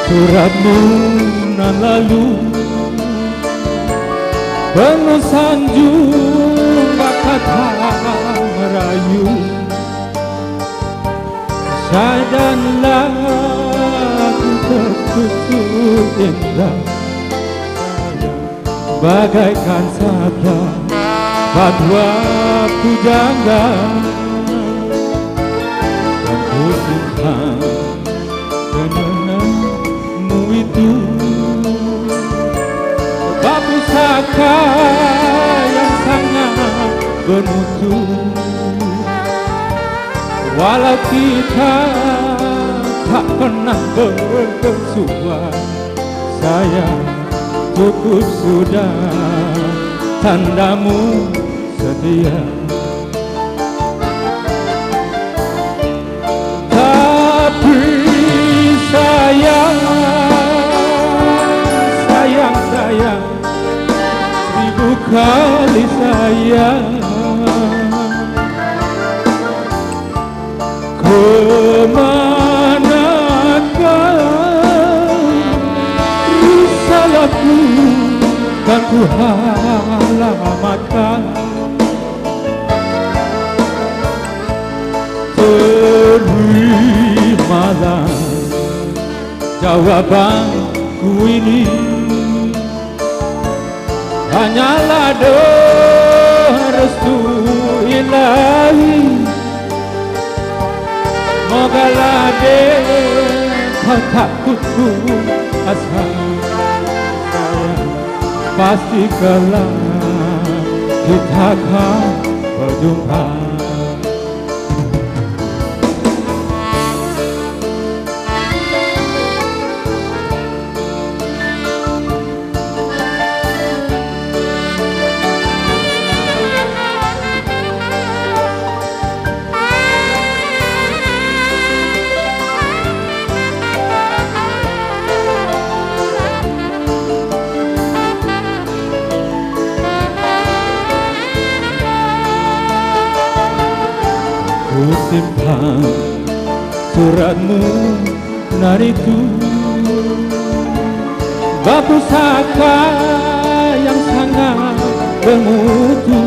suratmu nan lalu penuh sanjung kata merayu. Saya dan lagu tertutup indah, bagaikan sabda fatwa pujangga, dan ku simpan kenanganmu itu, bab pusaka yang sangat bermutu. Walau kita tak pernah bersua, sayang, cukup sudah tandamu setia. Tapi sayang, sayang, sayang, seribu kali sayang, kemanakah risalahku kan ku alamatkan. Terimalah jawabanku ini, hanyalah doa restu ilahi. Mogalah kau tak putus asa, sayang, pasti kelak kita akan berjumpa. Ku simpan suratmu nan itu, bab pusaka yang sangat bermutu.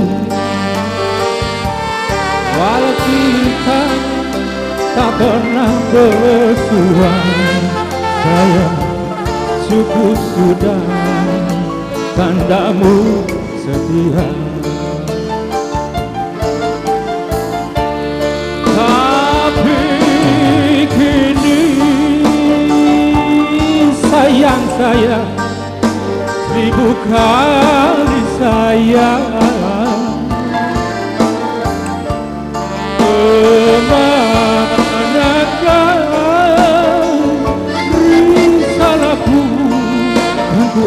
Walau kita tak pernah bersua, sayang, cukup sudah tandamu setia. Sayang, sayang, seribu kali sayang, kemanakah risalahku yang ku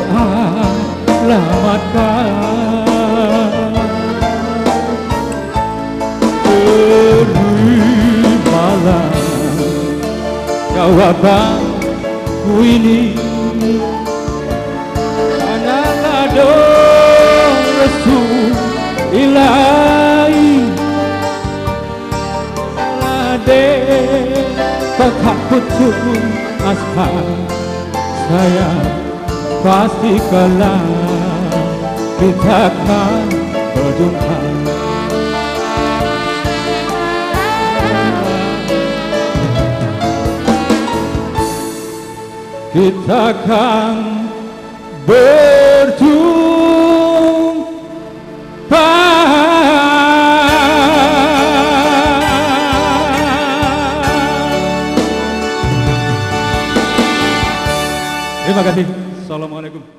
alamatkan. Terimalah jawabanku ini, hanyalah doa restu ilahi. Kau tak putus asa, sayang, pasti kelak kita akan berjumpa. Kita akan berjumpa. Terima kasih. Assalamualaikum.